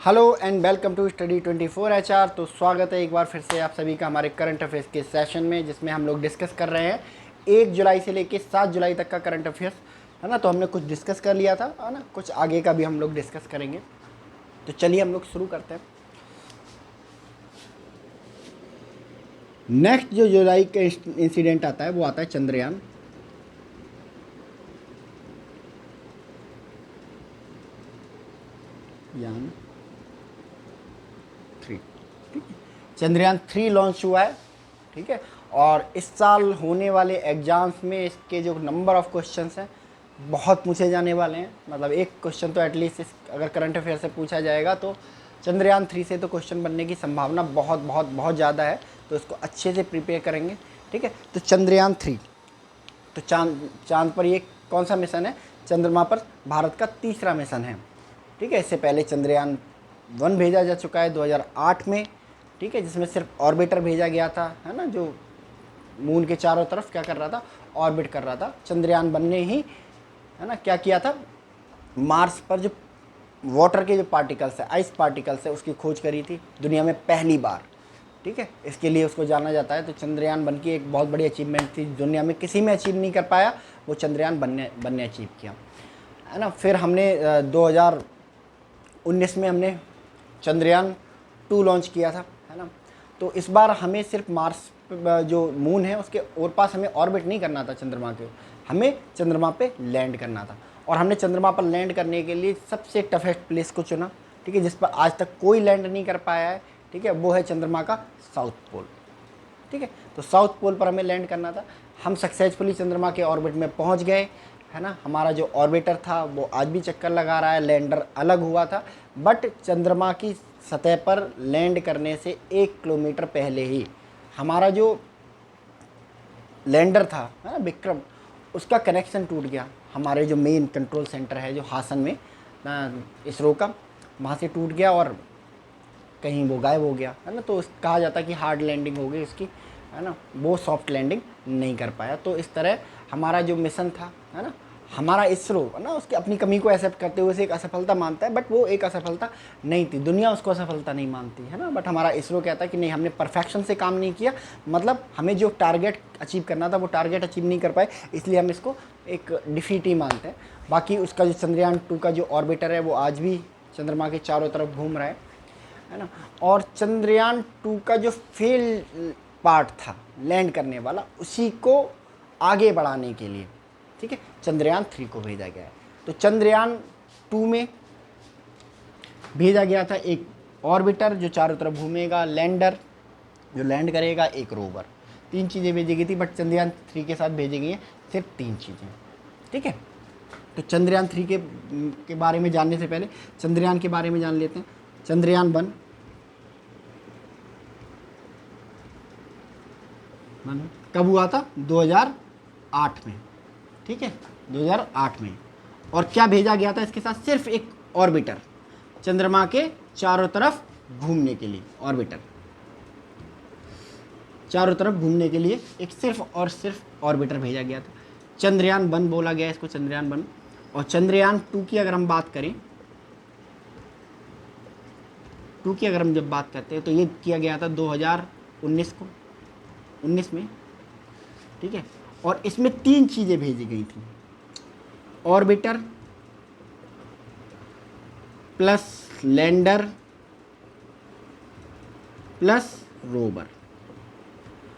Hello and welcome to study 24 HR। तो स्वागत है एक बार फिर से आप सभी का हमारे करंट अफेयर्स के सेशन में, जिसमें हम लोग डिस्कस कर रहे हैं 1 जुलाई से लेकर 7 जुलाई तक का करंट अफेयर्स, है ना। तो हमने कुछ डिस्कस कर लिया था, है ना। कुछ आगे का भी हम लोग डिस्कस करेंगे। तो चलिए हम लोग शुरू करते हैं। नेक्स्ट जो जुलाई का इंसिडेंट आता है वो आता है चंद्रयान यान 3। ठीक है, चंद्रयान 3 लॉन्च हुआ है। ठीक है, और इस साल होने वाले एग्जाम्स में इसके जो नंबर ऑफ क्वेश्चंस हैं बहुत पूछे जाने वाले हैं। मतलब एक क्वेश्चन तो एटलीस्ट अगर करंट अफेयर से पूछा जाएगा तो चंद्रयान 3 से तो क्वेश्चन बनने की संभावना बहुत बहुत बहुत ज़्यादा है। तो इसको अच्छे से प्रिपेयर करेंगे। ठीक है, तो चंद्रयान 3 तो चांद पर ये कौन सा मिशन है? चंद्रमा पर भारत का तीसरा मिशन है। ठीक है, इससे पहले चंद्रयान 1 भेजा जा चुका है 2008 में। ठीक है, जिसमें सिर्फ ऑर्बिटर भेजा गया था, है ना, जो मून के चारों तरफ क्या कर रहा था, ऑर्बिट कर रहा था। चंद्रयान 1 ने ही, है ना, क्या किया था, मार्स पर जो वाटर के जो पार्टिकल्स है, आइस पार्टिकल्स है, उसकी खोज करी थी दुनिया में पहली बार। ठीक है, इसके लिए उसको जाना जाता है। तो चंद्रयान 1 की एक बहुत बड़ी अचीवमेंट थी, दुनिया में किसी में अचीव नहीं कर पाया, वो चंद्रयान 1 ने अचीव किया, है ना। फिर हमने 2019 में हमने चंद्रयान 2 लॉन्च किया था, है ना। तो इस बार हमें सिर्फ मार्स जो मून है उसके और पास हमें ऑर्बिट नहीं करना था चंद्रमा के, हमें चंद्रमा पे लैंड करना था। और हमने चंद्रमा पर लैंड करने के लिए सबसे टफेस्ट प्लेस को चुना। ठीक है, जिस पर आज तक कोई लैंड नहीं कर पाया है। ठीक है, वो है चंद्रमा का साउथ पोल। ठीक है, तो साउथ पोल पर हमें लैंड करना था। हम सक्सेसफुली चंद्रमा के ऑर्बिट में पहुंच गए, है ना। हमारा जो ऑर्बिटर था वो आज भी चक्कर लगा रहा है, लैंडर अलग हुआ था, बट चंद्रमा की सतह पर लैंड करने से 1 किलोमीटर पहले ही हमारा जो लैंडर था, है ना, विक्रम, उसका कनेक्शन टूट गया। हमारे जो मेन कंट्रोल सेंटर है जो हासन में इसरो का, वहाँ से टूट गया और कहीं वो गायब हो गया, है ना। तो कहा जाता है कि हार्ड लैंडिंग हो गई उसकी, है ना, वो सॉफ्ट लैंडिंग नहीं कर पाया। तो इस तरह हमारा जो मिशन था, है ना, हमारा इसरो, है ना, उसकी अपनी कमी को एक्सेप्ट करते हुए उसे एक असफलता मानता है, बट वो एक असफलता नहीं थी, दुनिया उसको असफलता नहीं मानती, है ना। बट हमारा इसरो कहता है कि नहीं, हमने परफेक्शन से काम नहीं किया, मतलब हमें जो टारगेट अचीव करना था वो टारगेट अचीव नहीं कर पाए, इसलिए हम इसको एक डिफीट ही मानते हैं। बाकी उसका जो चंद्रयान 2 का जो ऑर्बिटर है वो आज भी चंद्रमा के चारों तरफ घूम रहा है ना। और चंद्रयान 2 का जो फेल पार्ट था लैंड करने वाला, उसी को आगे बढ़ाने के लिए, ठीक है, चंद्रयान 3 को भेजा गया है। तो चंद्रयान 2 में भेजा गया था एक ऑर्बिटर जो चारों तरफ घूमेगा, लैंडर जो लैंड करेगा, एक रोवर। 3 चीज़ें भेजी गई थी, बट चंद्रयान 3 के साथ भेजी गई हैं सिर्फ 3 चीज़ें। ठीक है, तो चंद्रयान 3 के बारे में जानने से पहले चंद्रयान के बारे में जान लेते हैं। चंद्रयान 1 कब हुआ था? 2008 में। ठीक है, 2008 में। और क्या भेजा गया था इसके साथ? सिर्फ एक ऑर्बिटर, चंद्रमा के चारों तरफ घूमने के लिए। ऑर्बिटर चारों तरफ घूमने के लिए एक सिर्फ और सिर्फ ऑर्बिटर भेजा गया था। चंद्रयान 1 बोला गया इसको, चंद्रयान 1। और चंद्रयान 2 की अगर हम बात करें, 2 की अगर हम जब बात करते हैं तो ये किया गया था 2019 को, 19 में। ठीक है, और इसमें 3 चीज़ें भेजी गई थी, orbiter plus lander plus rover.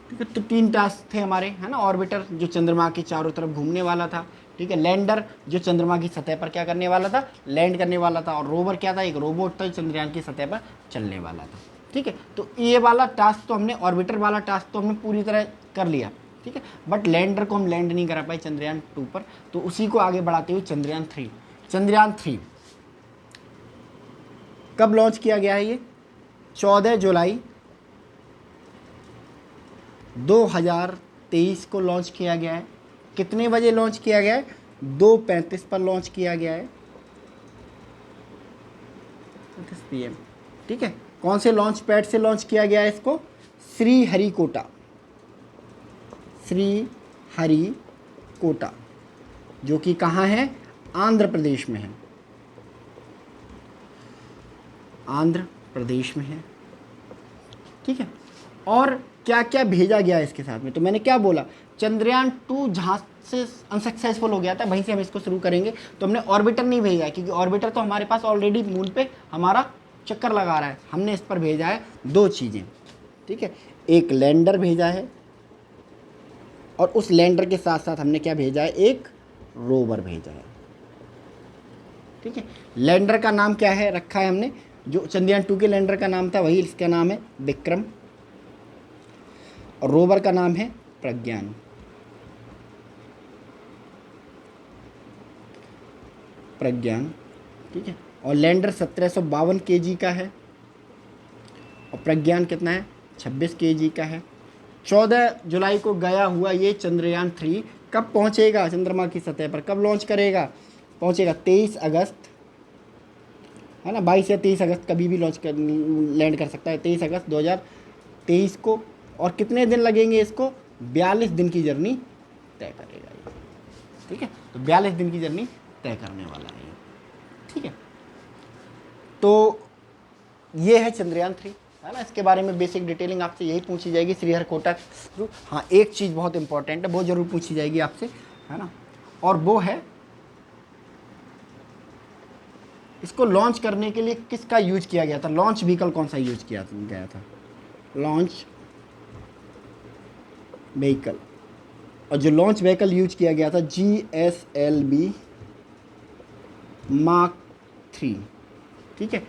ठीक है, तो 3 टास्क थे हमारे, है ना। ऑर्बिटर जो चंद्रमा के चारों तरफ घूमने वाला था, ठीक है, लैंडर जो चंद्रमा की सतह पर क्या करने वाला था, लैंड करने वाला था, और रोवर क्या था, एक रोबोट था जो चंद्रयान की सतह पर चलने वाला था। ठीक है, तो ये वाला टास्क तो हमने, ऑर्बिटर वाला टास्क तो हमने पूरी तरह कर लिया। ठीक है, बट लैंडर को हम लैंड नहीं करा पाए चंद्रयान 2 पर, तो उसी को आगे बढ़ाते हुए चंद्रयान 3। चंद्रयान 3 कब लॉन्च किया गया है? ये 14 जुलाई 2023 को लॉन्च किया गया है। कितने बजे लॉन्च किया गया है? 2:35 पर लॉन्च किया गया है, 35 PM। ठीक है, कौन से लॉन्च पैड से लॉन्च किया गया है इसको? श्रीहरिकोटा, श्रीहरिकोटा, जो कि कहाँ है? आंध्र प्रदेश में है। आंध्र प्रदेश में है। ठीक है, और क्या क्या भेजा गया है इसके साथ में, तो मैंने क्या बोला, चंद्रयान 2 जहाँ से अनसक्सेसफुल हो गया था वहीं से हम इसको शुरू करेंगे। तो हमने ऑर्बिटर नहीं भेजा है, क्योंकि ऑर्बिटर तो हमारे पास ऑलरेडी मून पे हमारा चक्कर लगा रहा है। हमने इस पर भेजा है 2 चीज़ें। ठीक है, एक लैंडर भेजा है, और उस लैंडर के साथ साथ हमने क्या भेजा है, एक रोवर भेजा है। ठीक है, लैंडर का नाम क्या है रखा है हमने, जो चंद्रयान 2 के लैंडर का नाम था वही इसका नाम है विक्रम, और रोवर का नाम है प्रज्ञान। प्रज्ञान, ठीक है, और लैंडर 1752 kg का है, और प्रज्ञान कितना है, 26 kg का है। 14 जुलाई को गया हुआ ये चंद्रयान 3 कब पहुंचेगा चंद्रमा की सतह पर, कब लॉन्च करेगा, पहुंचेगा 23 अगस्त, है ना, 22 या 23 अगस्त कभी भी लैंड कर सकता है, 23 अगस्त 2023 को। और कितने दिन लगेंगे इसको, 42 दिन की जर्नी तय करेगा ये। ठीक है, तो 42 दिन की जर्नी तय करने वाला है ये। ठीक है, तो ये है चंद्रयान 3, है ना। इसके बारे में बेसिक डिटेलिंग आपसे यही पूछी जाएगी श्रीहरिकोटा के थ्रू। हाँ, एक चीज़ बहुत इंपॉर्टेंट है, वो जरूर पूछी जाएगी आपसे, है ना, और वो है इसको लॉन्च करने के लिए किसका यूज किया गया था, लॉन्च व्हीकल कौन सा यूज किया गया था, लॉन्च व्हीकल। और जो लॉन्च व्हीकल यूज किया गया था GSLV Mark 3। ठीक है,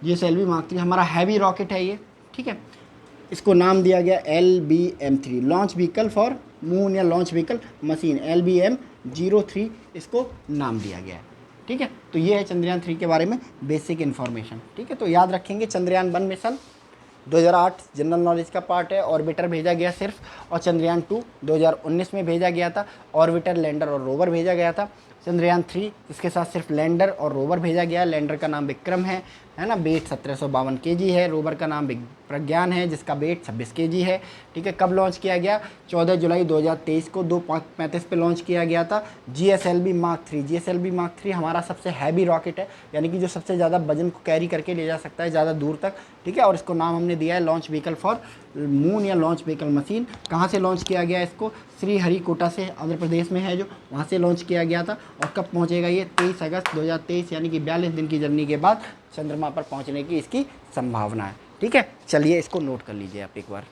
GSLV Mark 3 हमारा हैवी रॉकेट है ये। ठीक है, इसको नाम दिया गया LBM-3, launch vehicle for moon या लॉन्च व्हीकल मशीन, LBM-03 इसको नाम दिया गया है। ठीक है, तो ये है चंद्रयान 3 के बारे में बेसिक इन्फॉर्मेशन। ठीक है, तो याद रखेंगे चंद्रयान 1 मिशन 2008 जनरल नॉलेज का पार्ट है, ऑर्बिटर भेजा गया सिर्फ, और चंद्रयान 2 2019 में भेजा गया था, ऑर्बिटर, लैंडर और रोवर भेजा गया था। चंद्रयान 3 इसके साथ सिर्फ लैंडर और रोवर भेजा गया है। लैंडर का नाम विक्रम है ना, वेट 1752 kg है। रोवर का नाम प्रज्ञान है, जिसका वेट 26 kg है। ठीक है, कब लॉन्च किया गया, 14 जुलाई 2023 को 2:35 पे लॉन्च किया गया था। GSLV Mark 3, GSLV Mark 3 हमारा सबसे हैवी रॉकेट है, यानी कि जो सबसे ज़्यादा वजन को कैरी करके ले जा सकता है ज़्यादा दूर तक। ठीक है, और इसको नाम हमने दिया है लॉन्च व्हीकल फॉर मून या लॉन्च व्हीकल मशीन। कहाँ से लॉन्च किया गया इसको, श्रीहरिकोटा से, आंध्र प्रदेश में है जो, वहाँ से लॉन्च किया गया था। और कब पहुँचेगा ये, 23 अगस्त 2023, यानी कि 42 दिन की जर्नी के बाद चंद्रमा पर पहुँचने की इसकी संभावना है। ठीक है, चलिए इसको नोट कर लीजिए आप एक बार।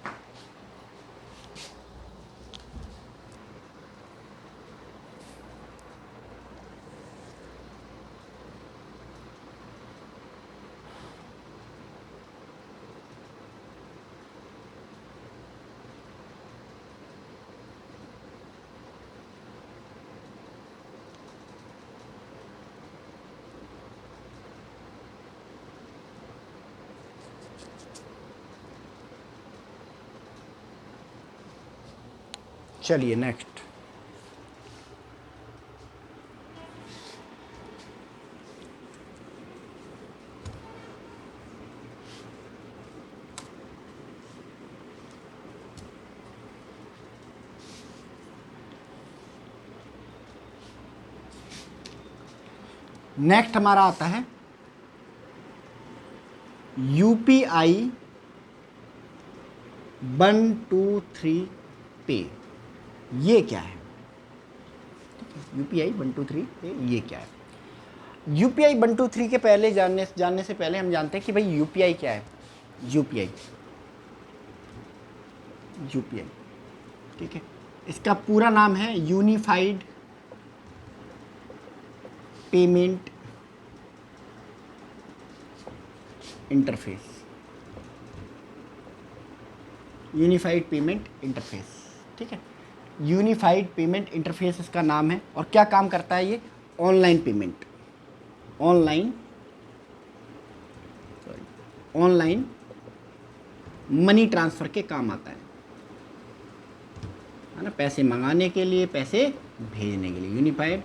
चलिए नेक्स्ट, नेक्स्ट हमारा आता है UPI 123 पे। ये क्या है, UPI 123 पे ये क्या है। UPI 123 के पहले जानने से पहले हम जानते हैं कि भाई UPI क्या है। UPI, ठीक है, इसका पूरा नाम है unified payment interface, unified payment interface. ठीक है, यूनिफाइड पेमेंट इंटरफेस इसका नाम है। और क्या काम करता है ये, online payment, online money transfer के काम आता है ना, पैसे मंगाने के लिए, पैसे भेजने के लिए यूनिफाइड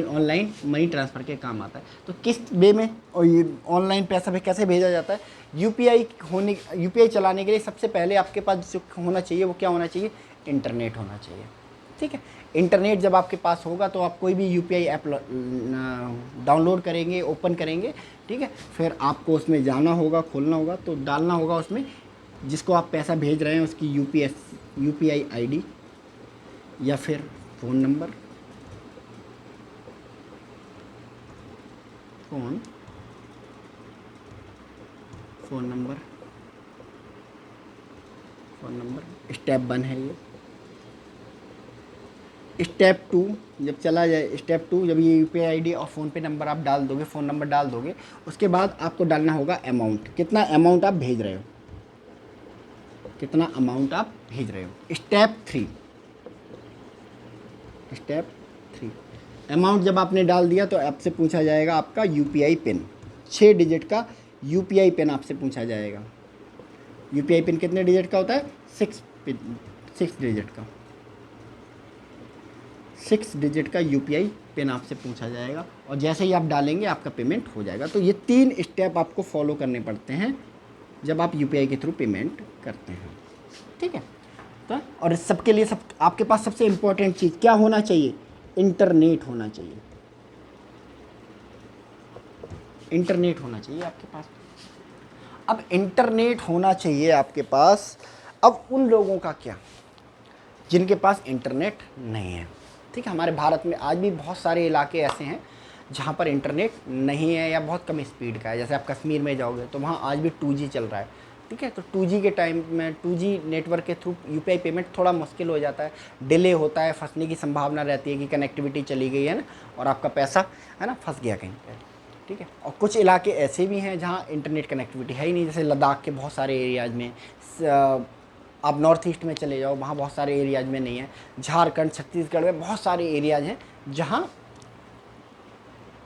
ऑनलाइन मनी ट्रांसफ़र के काम आता है। तो किस वे में और ये ऑनलाइन पैसा भी कैसे भेजा जाता है, यूपीआई चलाने के लिए सबसे पहले आपके पास जो होना चाहिए वो क्या होना चाहिए, इंटरनेट होना चाहिए। ठीक है, इंटरनेट जब आपके पास होगा तो आप कोई भी यूपीआई ऐप डाउनलोड करेंगे, ओपन करेंगे, ठीक है, फिर आपको उसमें जाना होगा, खोलना होगा, तो डालना होगा उसमें जिसको आप पैसा भेज रहे हैं उसकी यूपीआई आईडी या फिर phone number, phone number, step 1 है ये। स्टेप 2 जब चला जाए, स्टेप 2 जब ये यूपीआई आईडी और फ़ोन पे नंबर आप डाल दोगे, फ़ोन नंबर डाल दोगे, उसके बाद आपको डालना होगा अमाउंट, कितना अमाउंट आप भेज रहे हो, कितना अमाउंट आप भेज रहे हो। स्टेप थ्री अमाउंट जब आपने डाल दिया तो आपसे पूछा जाएगा आपका यूपीआई पिन, 6 डिजिट का यूपीआई पिन आपसे पूछा जाएगा। यूपीआई पिन कितने डिजिट का होता है? 6 डिजिट का, 6 डिजिट का यूपीआई पिन आपसे पूछा जाएगा और जैसे ही आप डालेंगे आपका पेमेंट हो जाएगा। तो ये 3 स्टेप आपको फॉलो करने पड़ते हैं जब आप यूपीआई के थ्रू पेमेंट करते हैं, ठीक है। तो और सबके लिए आपके पास सबसे इम्पोर्टेंट चीज़ क्या होना चाहिए? इंटरनेट होना चाहिए, इंटरनेट होना चाहिए आपके पास। अब इंटरनेट होना चाहिए आपके पास। अब उन लोगों का क्या जिनके पास इंटरनेट नहीं है, ठीक है। हमारे भारत में आज भी बहुत सारे इलाके ऐसे हैं जहाँ पर इंटरनेट नहीं है या बहुत कम स्पीड का है। जैसे आप कश्मीर में जाओगे तो वहाँ आज भी 2G चल रहा है, ठीक है। तो 2G के टाइम में 2G नेटवर्क के थ्रू यूपीआई पेमेंट थोड़ा मुश्किल हो जाता है, डिले होता है, फंसने की संभावना रहती है कि कनेक्टिविटी चली गई है ना और आपका पैसा है ना फंस गया कहीं पर, ठीक है। और कुछ इलाके ऐसे भी हैं जहाँ इंटरनेट कनेक्टिविटी है ही नहीं, जैसे लद्दाख के बहुत सारे एरियाज़ में, आप नॉर्थ ईस्ट में चले जाओ वहाँ बहुत सारे एरियाज़ में नहीं है, झारखंड छत्तीसगढ़ में बहुत सारे एरियाज़ हैं जहाँ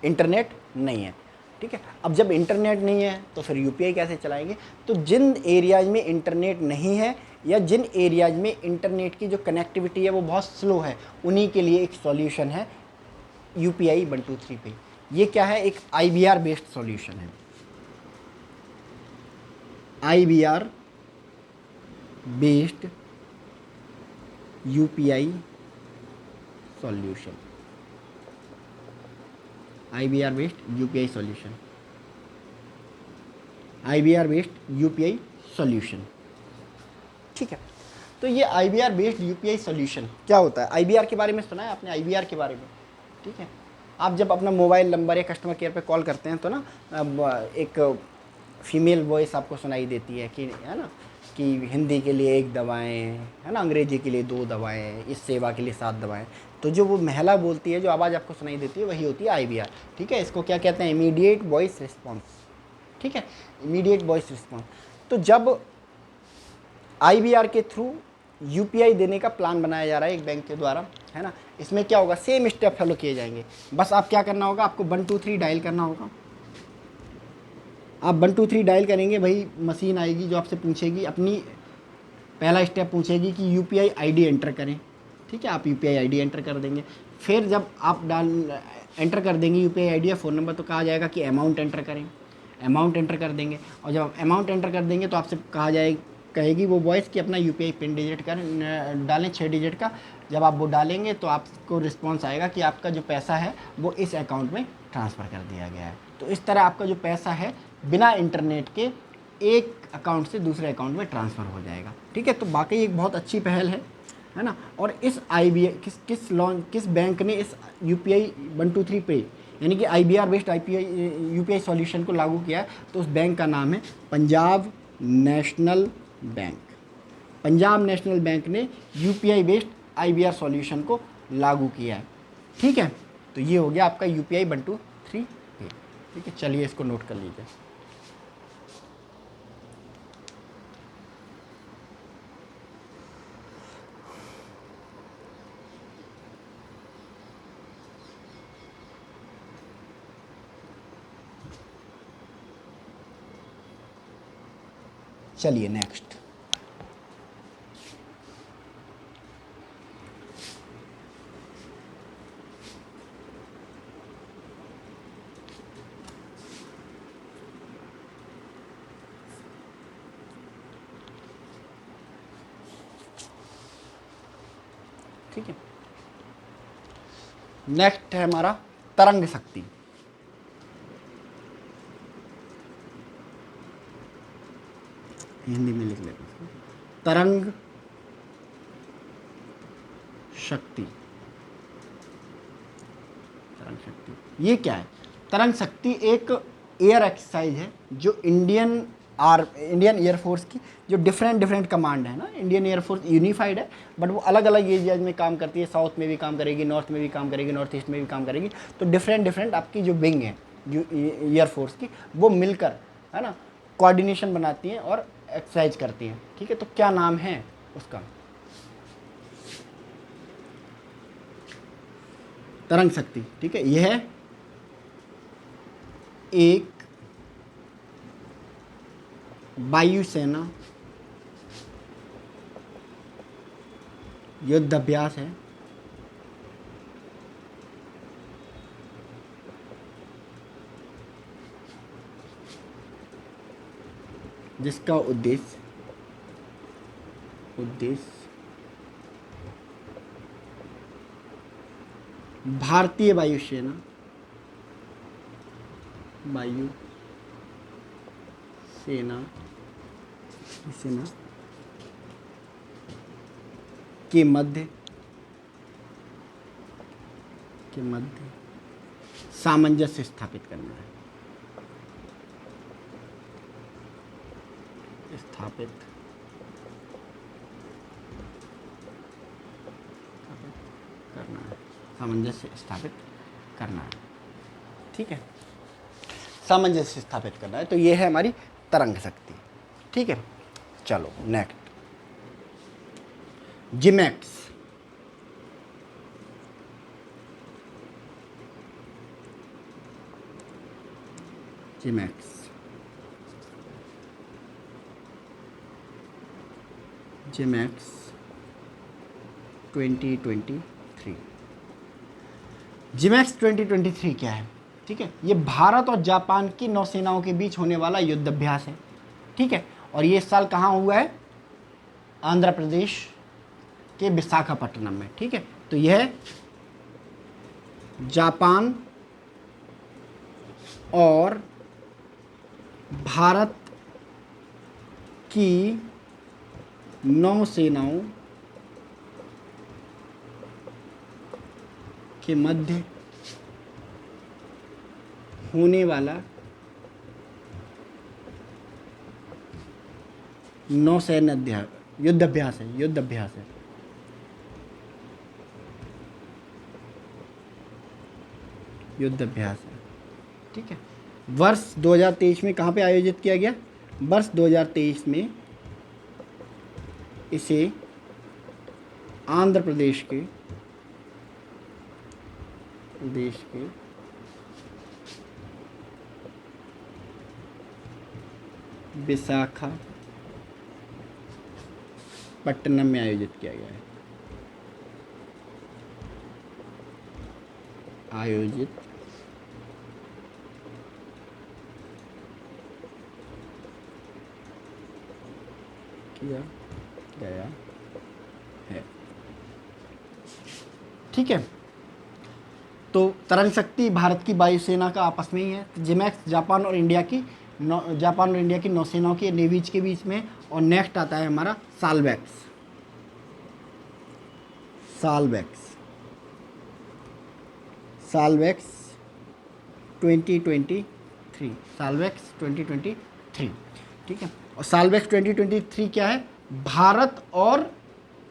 इंटरनेट नहीं है, ठीक है। अब जब इंटरनेट नहीं है तो फिर यूपीआई कैसे चलाएंगे? तो जिन एरियाज़ में इंटरनेट नहीं है या जिन एरियाज़ में इंटरनेट की जो कनेक्टिविटी है वो बहुत स्लो है, उन्हीं के लिए एक सॉल्यूशन है यूपीआई 123 पे। ये क्या है? एक आईबीआर बेस्ड सॉल्यूशन है, IBR based UPI solution, IBR based UPI solution, IBR based UPI solution, ठीक है। तो ये आईबीआर बेस्ड यूपीआई सॉल्यूशन क्या होता है? आईबीआर के बारे में सुना है आपने? आईबीआर के बारे में, ठीक है। आप जब अपना मोबाइल नंबर या कस्टमर केयर पे कॉल करते हैं तो ना अब एक फीमेल वॉइस आपको सुनाई देती है कि है ना कि हिंदी के लिए 1 दबाएं, है ना, अंग्रेजी के लिए 2 दबाएं, इस सेवा के लिए 7 दबाएं। तो जो वो महिला बोलती है, जो आवाज़ आपको सुनाई देती है, वही होती है आईबीआर, ठीक है। इसको क्या कहते हैं? इमीडिएट वॉइस रिस्पॉन्स, ठीक है, इमीडिएट वॉइस रिस्पॉन्स। तो जब आईबीआर के थ्रू यूपीआई देने का प्लान बनाया जा रहा है एक बैंक के द्वारा, है ना, इसमें क्या होगा? सेम स्टेप फॉलो किए जाएंगे। बस आप क्या करना होगा? आपको 123 डायल करना होगा। आप 123 डायल करेंगे, भाई मशीन आएगी जो आपसे पूछेगी, अपनी पहला स्टेप पूछेगी कि यूपीआई आईडी एंटर करें, ठीक है। आप यूपीआई आईडी एंटर कर देंगे। फिर जब आप एंटर कर देंगे यूपीआई आईडी या फ़ोन नंबर, तो कहा जाएगा कि अमाउंट एंटर करें, अमाउंट एंटर कर देंगे। और जब आप अमाउंट एंटर कर देंगे तो आपसे कहेगी वो वॉइस कि अपना यूपीआई पिन डिजिट कर डालें 6 डिजिट का। जब आप वो डालेंगे तो आपको रिस्पॉन्स आएगा कि आपका जो पैसा है वो इस अकाउंट में ट्रांसफ़र कर दिया गया है। तो इस तरह आपका जो पैसा है बिना इंटरनेट के एक अकाउंट से दूसरे अकाउंट में ट्रांसफ़र हो जाएगा, ठीक है। तो वाकई एक बहुत अच्छी पहल है ना। और इस किस बैंक ने इस यूपीआई 123 पे यानी कि आईबीआर बेस्ड यूपीआई सॉल्यूशन को लागू किया है? तो उस बैंक का नाम है Punjab national bank. Punjab national bank ने यूपीआई बेस्ड आईबीआर सॉल्यूशन को लागू किया है, ठीक है। तो ये हो गया आपका यूपीआई 123 पे, ठीक है। चलिए इसको नोट कर लीजिए। चलिए नेक्स्ट, ठीक है। नेक्स्ट है हमारा तरंग शक्ति। हिंदी में लिख लेते हैं, तरंग शक्ति। तरंग शक्ति ये क्या है? तरंग शक्ति एक एयर एक्सरसाइज है जो इंडियन एयरफोर्स की जो डिफरेंट कमांड है ना। इंडियन एयरफोर्स यूनिफाइड है, बट वो अलग अलग एरियाज में काम करती है। साउथ में भी काम करेगी, नॉर्थ में भी काम करेगी, नॉर्थ ईस्ट में भी काम करेगी। तो डिफरेंट आपकी जो विंग है एयरफोर्स की, वो मिलकर, है ना, कोऑर्डिनेशन बनाती हैं और एक्सरसाइज करती हैं। ठीक है, तो क्या नाम है उसका? तरंग शक्ति। ठीक है, यह एक वायुसेना युद्ध अभ्यास है जिसका उद्देश्य भारतीय वायुसेना के मध्य सामंजस्य स्थापित करना है। सामंजस्य स्थापित करना है। ठीक है, सामंजस्य स्थापित करना है। तो ये है हमारी तरंग शक्ति। ठीक है, चलो नेक्स्ट, जिमैक्स। जिमैक्स 2023। जिमैक्स 2023 क्या है? ठीक है, ये भारत और जापान की नौसेनाओं के बीच होने वाला युद्ध अभ्यास है। ठीक है, और ये इस साल कहाँ हुआ है? आंध्र प्रदेश के विशाखापट्टनम में। ठीक है, तो यह जापान और भारत की नौसेनाओं के मध्य होने वाला नौसैन्य युद्ध अभ्यास है। ठीक है, वर्ष 2023 में कहाँ पे आयोजित किया गया? वर्ष 2023 में इसे आंध्र प्रदेश के विशाखापट्टनम में आयोजित किया गया है। किया गया है। ठीक है, तो तरंग शक्ति भारत की वायुसेना का आपस में ही है। जिमैक्स जापान और इंडिया की नौसेनाओं के नेवीज के बीच में। और नेक्स्ट आता है हमारा सालवैक्स 2023। ठीक है, और सालवैक्स 2023 क्या है? भारत और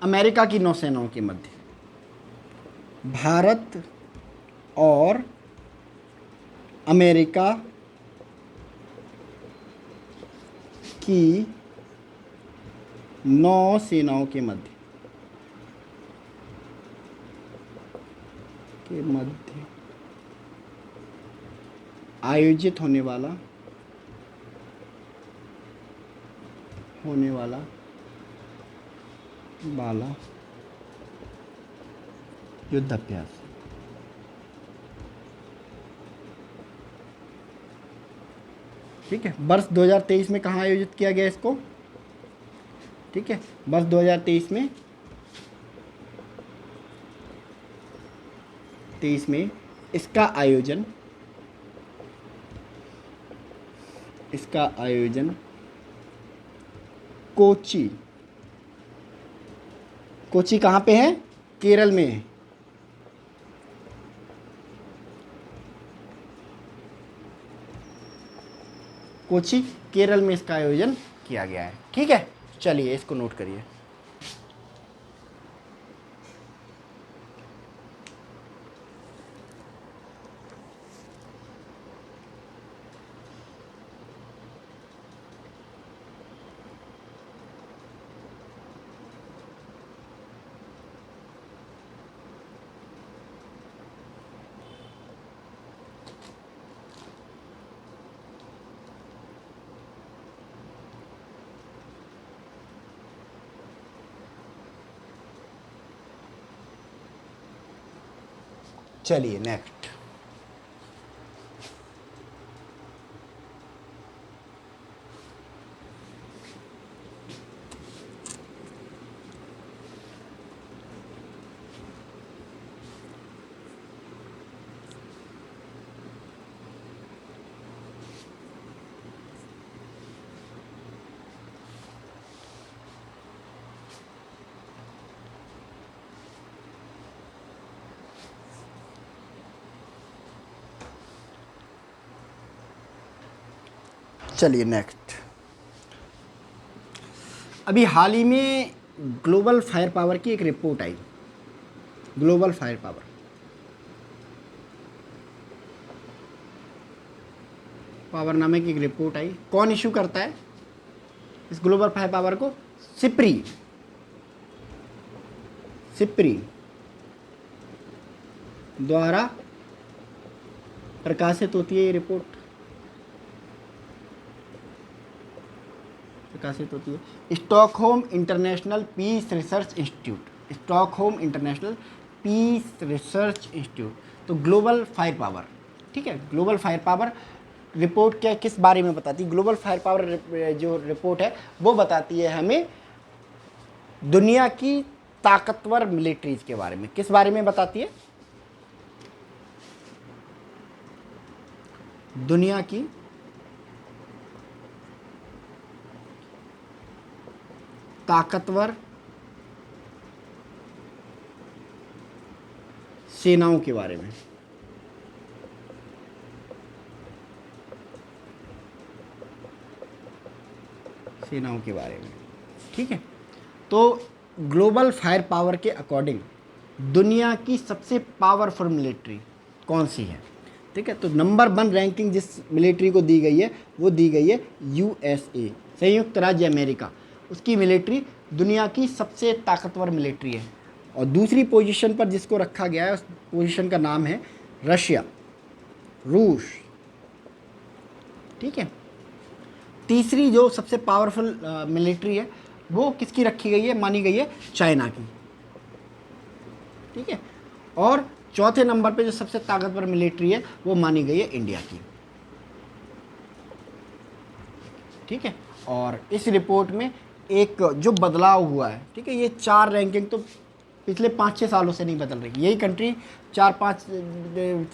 अमेरिका की नौसेनाओं के मध्य, भारत और अमेरिका की नौसेनाओं के मध्य आयोजित होने वाला युद्ध अभ्यास। ठीक है, वर्ष 2023 में कहाँ आयोजित किया गया इसको? ठीक है, वर्ष 2023 में 2023 में इसका आयोजन कोची कहाँ पे है? केरल में है। कोची केरल में इसका आयोजन किया गया है। ठीक है, चलिए इसको नोट करिए। चलिए नेक्स्ट। चलिए नेक्स्ट। अभी हाल ही में ग्लोबल फायर पावर की एक रिपोर्ट आई। ग्लोबल फायर पावर नामक एक रिपोर्ट आई। कौन इशू करता है इस ग्लोबल फायर पावर को? सिप्री द्वारा प्रकाशित होती है ये रिपोर्ट। प्रकाशित होती है Stockholm International Peace Research Institute. तो ग्लोबल फायर पावर, ठीक है, ग्लोबल फायर पावर रिपोर्ट क्या किस बारे में बताती है? ग्लोबल फायर पावर जो रिपोर्ट है वो बताती है हमें दुनिया की ताकतवर मिलिट्रीज के बारे में। किस बारे में बताती है? दुनिया की ताकतवर सेनाओं के बारे में। ठीक है, तो ग्लोबल फायर पावर के अकॉर्डिंग दुनिया की सबसे पावरफुल मिलिट्री कौन सी है? ठीक है, तो नंबर 1 रैंकिंग जिस मिलिट्री को दी गई है वो दी गई है USA, संयुक्त राज्य अमेरिका। उसकी मिलिट्री दुनिया की सबसे ताकतवर मिलिट्री है। और दूसरी पोजीशन पर जिसको रखा गया है उस पोजीशन का नाम है रूस। ठीक है, तीसरी जो सबसे पावरफुल मिलिट्री है वो किसकी रखी गई है? मानी गई है चाइना की। ठीक है, और चौथे नंबर पे जो सबसे ताकतवर मिलिट्री है वो मानी गई है इंडिया की। ठीक है, और इस रिपोर्ट में एक जो बदलाव हुआ है, ठीक है, ये 4 रैंकिंग तो पिछले 5-6 सालों से नहीं बदल रही। यही कंट्री 4-5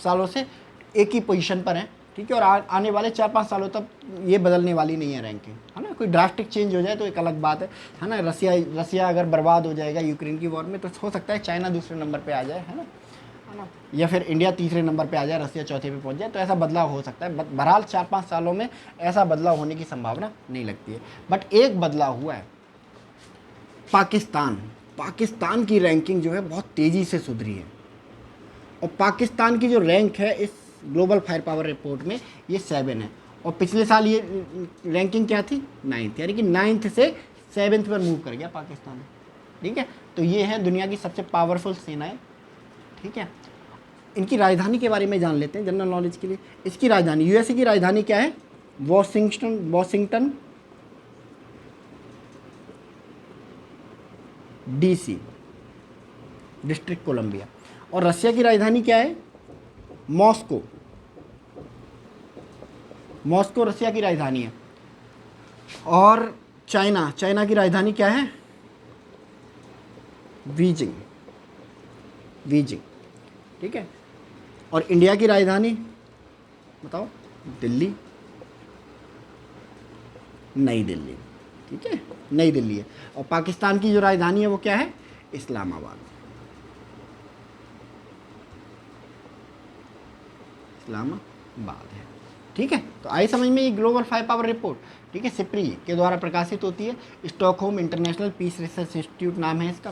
सालों से एक ही पोजीशन पर है। ठीक है, और आने वाले 4-5 सालों तक ये बदलने वाली नहीं है रैंकिंग, है ना। कोई ड्रास्टिक चेंज हो जाए तो एक अलग बात है ना। रसिया अगर बर्बाद हो जाएगा यूक्रेन की वॉर में तो हो सकता है चाइना दूसरे नंबर पे आ जाए, है ना, या फिर इंडिया तीसरे नंबर पे आ जाए, रसिया चौथे पे पहुंच जाए। तो ऐसा बदलाव हो सकता है। बहरहाल 4-5 सालों में ऐसा बदलाव होने की संभावना नहीं लगती है। बट एक बदलाव हुआ है, पाकिस्तान की रैंकिंग जो है बहुत तेज़ी से सुधरी है। और पाकिस्तान की जो रैंक है इस ग्लोबल फायर पावर रिपोर्ट में ये 7 है। और पिछले साल ये रैंकिंग क्या थी? 9th, यानी कि 9th से 7th पर मूव कर गया पाकिस्तान। ठीक है, तो ये है दुनिया की सबसे पावरफुल सेनाएं। ठीक है, इनकी राजधानी के बारे में जान लेते हैं जनरल नॉलेज के लिए। इसकी राजधानी, यूएसए की राजधानी क्या है? Washington DC, district Columbia. और रशिया की राजधानी क्या है? मॉस्को रशिया की राजधानी है। और चाइना की राजधानी क्या है? बीजिंग। ठीक है, और इंडिया की राजधानी बताओ? दिल्ली, नई दिल्ली। ठीक है, नई दिल्ली है। और पाकिस्तान की जो राजधानी है वो क्या है? इस्लामाबाद। इस्लामाबाद है। ठीक है, तो आई समझ में ये ग्लोबल 5 पावर रिपोर्ट। ठीक है, सिप्री के द्वारा प्रकाशित होती है। Stockholm International Peace Research Institute नाम है इसका।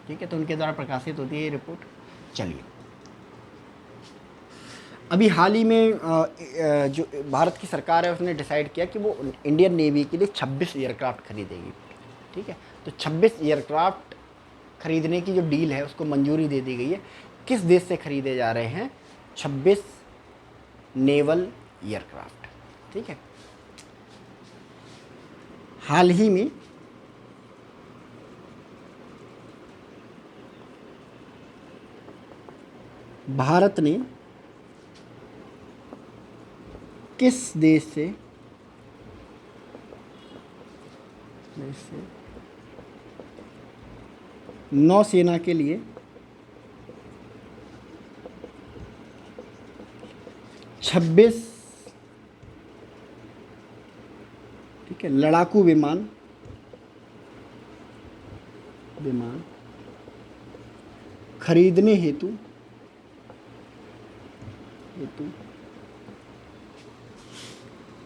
ठीक है, तो उनके द्वारा प्रकाशित होती है ये रिपोर्ट। चलिए, अभी हाल ही में जो भारत की सरकार है उसने डिसाइड किया कि वो इंडियन नेवी के लिए 26 एयरक्राफ्ट खरीदेगी। ठीक है, तो 26 एयरक्राफ्ट खरीदने की जो डील है उसको मंजूरी दे दी गई है। किस देश से खरीदे जा रहे हैं 26 नेवल एयरक्राफ्ट? ठीक है, हाल ही में भारत ने किस देश से नौसेना के लिए 26, ठीक है, लड़ाकू विमान खरीदने हेतु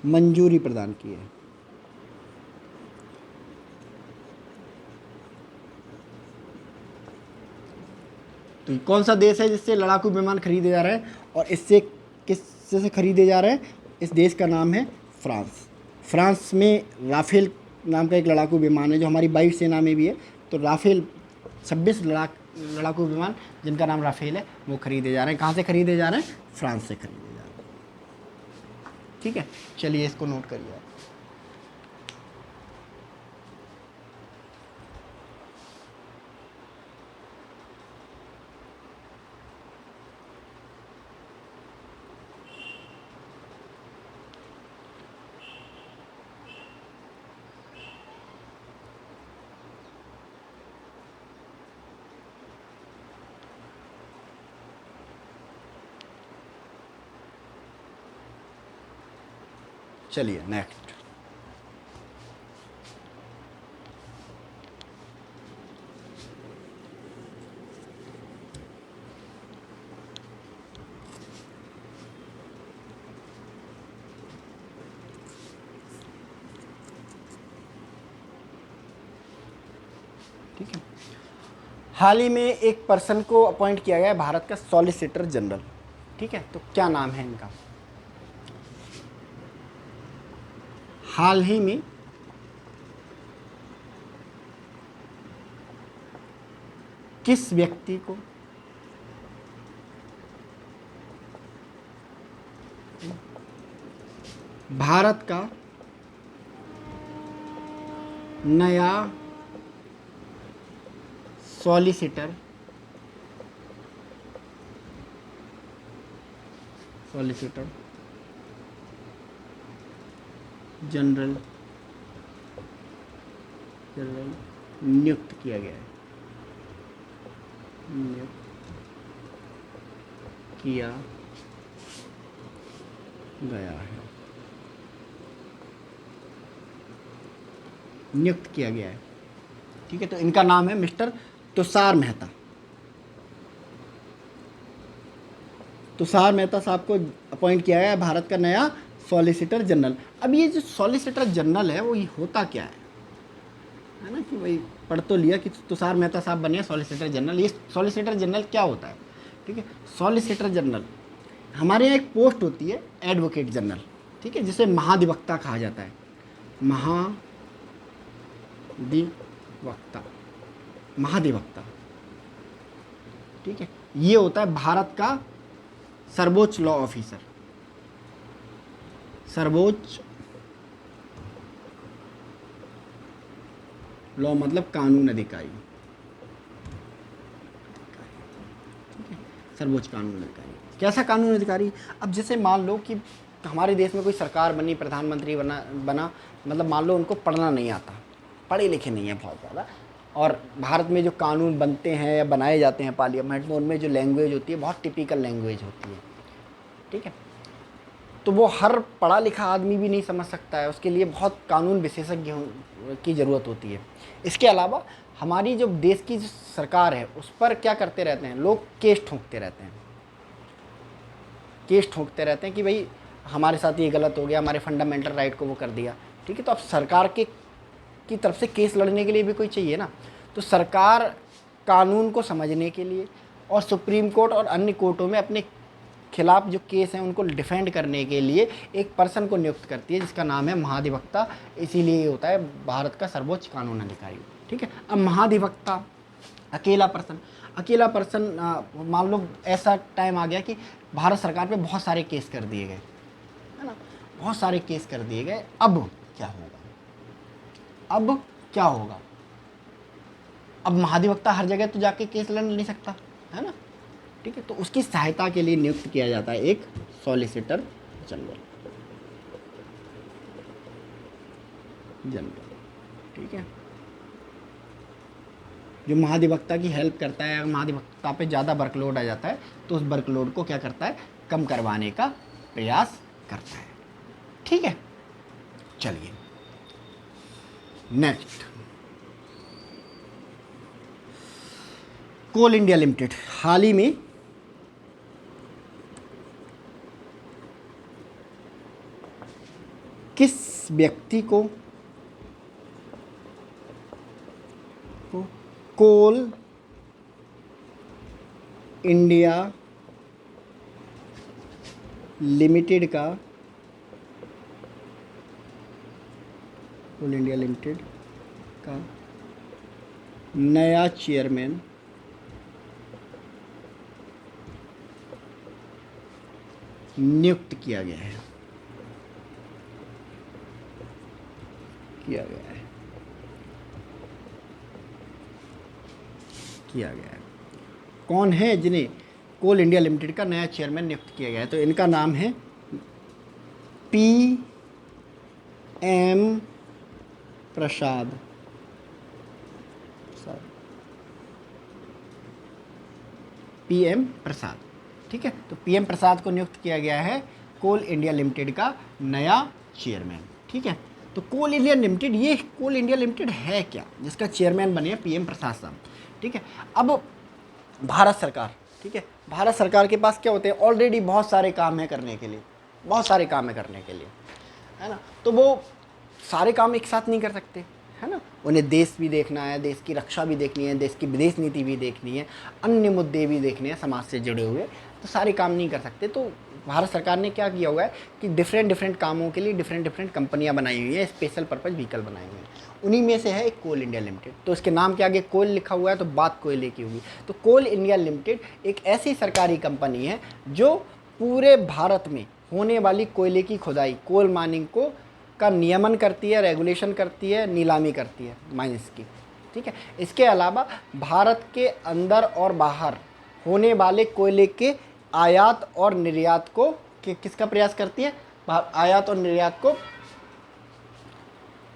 मंजूरी प्रदान की है। तो ये कौन सा देश है जिससे लड़ाकू विमान खरीदे जा रहे हैं? और इससे किससे से खरीदे जा रहे हैं? इस देश का नाम है फ्रांस। फ्रांस में राफेल नाम का एक लड़ाकू विमान है जो हमारी वायु सेना में भी है। तो राफेल 26 लड़ाकू विमान जिनका नाम राफेल है वो खरीदे जा रहे हैं। कहाँ से खरीदे जा रहे हैं? फ्रांस से खरीदे जा रहे हैं। ठीक है, चलिए इसको नोट करिए आप। चलिए नेक्स्ट। ठीक है, हाल ही में एक पर्सन को अपॉइंट किया गया है भारत का सॉलिसिटर जनरल। ठीक है, तो क्या नाम है इनका? हाल ही में किस व्यक्ति को भारत का नया सॉलिसिटर जनरल नियुक्त किया गया है? नियुक्त किया गया है। ठीक है, तो इनका नाम है मिस्टर तुषार मेहता। तुषार मेहता साहब को अपॉइंट किया गया है भारत का नया सॉलिसिटर जनरल। अब ये जो सॉलिसिटर जनरल है वो ये होता क्या है ना, कि भाई पढ़ तो लिया कि तुषार मेहता साहब बने सॉलिसिटर जनरल। ये सॉलिसिटर जनरल क्या होता है? ठीक है, सॉलिसिटर जनरल हमारे यहाँ एक पोस्ट होती है एडवोकेट जनरल। ठीक है, जिसे महाधिवक्ता कहा जाता है। महाधिवक्ता। ठीक है, ये होता है भारत का सर्वोच्च लॉ ऑफिसर। सर्वोच्च लॉ मतलब कानून अधिकारी। सर्वोच्च कानून अधिकारी। कैसा कानून अधिकारी? अब जैसे मान लो कि हमारे देश में कोई सरकार बनी, प्रधानमंत्री बना, मतलब मान लो उनको पढ़ना नहीं आता, पढ़े लिखे नहीं है बहुत ज़्यादा, और भारत में जो कानून बनते हैं या बनाए जाते हैं पार्लियामेंट में, उनमें जो लैंग्वेज होती है बहुत टिपिकल लैंग्वेज होती है, ठीक है। तो वो हर पढ़ा लिखा आदमी भी नहीं समझ सकता है, उसके लिए बहुत कानून विशेषज्ञ की ज़रूरत होती है। इसके अलावा हमारी जो देश की जो सरकार है उस पर क्या करते रहते हैं लोग, केस ठोंकते रहते हैं, केस ठोंकते रहते हैं कि भाई हमारे साथ ये गलत हो गया, हमारे फंडामेंटल राइट को वो कर दिया, ठीक है। तो अब सरकार के की तरफ से केस लड़ने के लिए भी कोई चाहिए ना। तो सरकार कानून को समझने के लिए और सुप्रीम कोर्ट और अन्य कोर्टों में अपने खिलाफ जो केस हैं उनको डिफेंड करने के लिए एक पर्सन को नियुक्त करती है जिसका नाम है महाधिवक्ता। इसीलिए ये होता है भारत का सर्वोच्च कानून अधिकारी, ठीक है। अब महाधिवक्ता अकेला पर्सन मान लो ऐसा टाइम आ गया कि भारत सरकार पे बहुत सारे केस कर दिए गए, है ना, बहुत सारे केस कर दिए गए। अब क्या होगा? अब महाधिवक्ता हर जगह तो जाके केस लड़ नहीं सकता, है ना, ठीक है। तो उसकी सहायता के लिए नियुक्त किया जाता है एक सॉलिसिटर जनरल, ठीक है, जो महाधिवक्ता की हेल्प करता है। अगर महाधिवक्ता पे ज़्यादा वर्कलोड आ जाता है तो उस वर्कलोड को क्या करता है, कम करवाने का प्रयास करता है, ठीक है। चलिए नेक्स्ट, कोल इंडिया लिमिटेड हाल ही में किस व्यक्ति को कोल इंडिया लिमिटेड का नया चेयरमैन नियुक्त किया गया है? कौन है जिन्हें कोल इंडिया लिमिटेड का नया चेयरमैन नियुक्त किया गया है? तो इनका नाम है PM प्रसाद। PM प्रसाद, ठीक है। तो PM प्रसाद को नियुक्त किया गया है कोल इंडिया लिमिटेड का नया चेयरमैन, ठीक है। तो कोल इंडिया लिमिटेड है क्या जिसका चेयरमैन बने हैं PM प्रसाद साहब, ठीक है। अब भारत सरकार, ठीक है, भारत सरकार के पास क्या होते हैं, ऑलरेडी बहुत सारे काम है करने के लिए, है ना। तो वो सारे काम एक साथ नहीं कर सकते, है ना। उन्हें देश भी देखना है, देश की रक्षा भी देखनी है, देश की विदेश नीति भी देखनी है, अन्य मुद्दे भी देखने हैं समाज से जुड़े हुए, तो सारे काम नहीं कर सकते। तो भारत सरकार ने क्या किया हुआ है कि डिफरेंट कामों के लिए डिफरेंट कंपनियां बनाई हुई हैं, स्पेशल पर्पज़ व्हीकल बनाई हुई हैं। उन्हीं में से है एक कोल इंडिया लिमिटेड। तो इसके नाम के आगे कोल लिखा हुआ है तो बात कोयले की होगी। तो कोल इंडिया लिमिटेड एक ऐसी सरकारी कंपनी है जो पूरे भारत में होने वाली कोयले की खुदाई, कोल माइनिंग का नियमन करती है, रेगुलेशन करती है, नीलामी करती है माइंस की, ठीक है। इसके अलावा भारत के अंदर और बाहर होने वाले कोयले के आयात और निर्यात को किसका प्रयास करती है, आयात और निर्यात को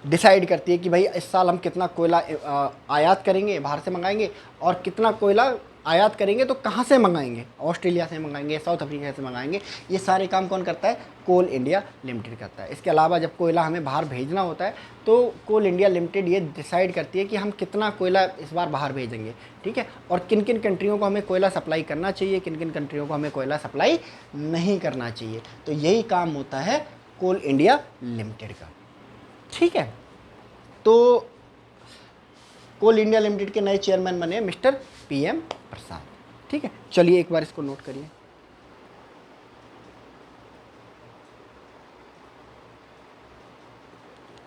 डिसाइड करती है कि भाई इस साल हम कितना कोयला आयात करेंगे, बाहर से मंगाएंगे, और कितना कोयला आयात करेंगे तो कहाँ से मंगाएंगे, ऑस्ट्रेलिया से मंगाएंगे, साउथ अफ्रीका से मंगाएंगे। ये सारे काम कौन करता है, कोल इंडिया लिमिटेड करता है। इसके अलावा जब कोयला हमें बाहर भेजना होता है तो कोल इंडिया लिमिटेड ये डिसाइड करती है कि हम कितना कोयला इस बार बाहर भेजेंगे, ठीक है, और किन किन कंट्रियों को हमें कोयला सप्लाई करना चाहिए, किन किन कंट्रियों को हमें कोयला सप्लाई नहीं करना चाहिए। तो यही काम होता है कोल इंडिया लिमिटेड का, ठीक है। तो कोल इंडिया लिमिटेड के नए चेयरमैन बने मिस्टर PM प्रसाद, ठीक है। चलिए एक बार इसको नोट करिए।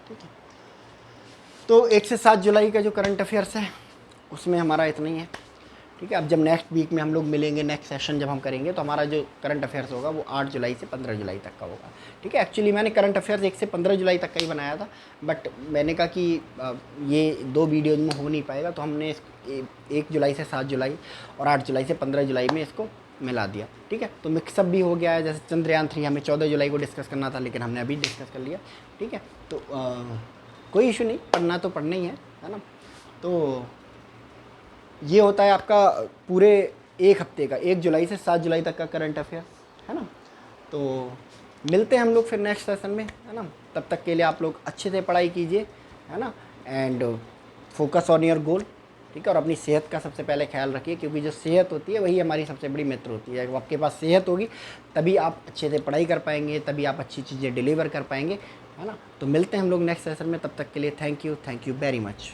ठीक है, तो 1 से 7 जुलाई का जो करंट अफेयर्स है उसमें हमारा इतना ही है, ठीक है। अब जब नेक्स्ट वीक में हम लोग मिलेंगे, नेक्स्ट सेशन जब हम करेंगे तो हमारा जो करंट अफेयर्स होगा वो 8 जुलाई से 15 जुलाई तक का होगा, ठीक है। एक्चुअली मैंने करंट अफेयर्स 1 से 15 जुलाई तक का ही बनाया था, बट मैंने कहा कि ये 2 वीडियोज में हो नहीं पाएगा, तो हमने 1 जुलाई से 7 जुलाई और 8 जुलाई से 15 जुलाई में इसको मिला दिया, ठीक है। तो मिक्सअप भी हो गया है, जैसे चंद्रयान 3 हमें 14 जुलाई को डिस्कस करना था लेकिन हमने अभी डिस्कस कर लिया, ठीक है। तो कोई इशू नहीं, पढ़ना तो पढ़ना ही है ना। तो ये होता है आपका पूरे एक हफ्ते का, 1 जुलाई से 7 जुलाई तक का करंट अफेयर, है ना। तो मिलते हैं हम लोग फिर नेक्स्ट सेशन में, है ना। तब तक के लिए आप लोग अच्छे से पढ़ाई कीजिए, है ना, and focus on your goal, ठीक है। और अपनी सेहत का सबसे पहले ख्याल रखिए, क्योंकि जो सेहत होती है वही हमारी सबसे बड़ी मित्र होती है। आपके पास सेहत होगी तभी आप अच्छे से पढ़ाई कर पाएंगे, तभी आप अच्छी चीज़ें डिलीवर कर पाएंगे, है ना। तो मिलते हैं हम लोग नेक्स्ट सेशन में, तब तक के लिए थैंक यू वेरी मच।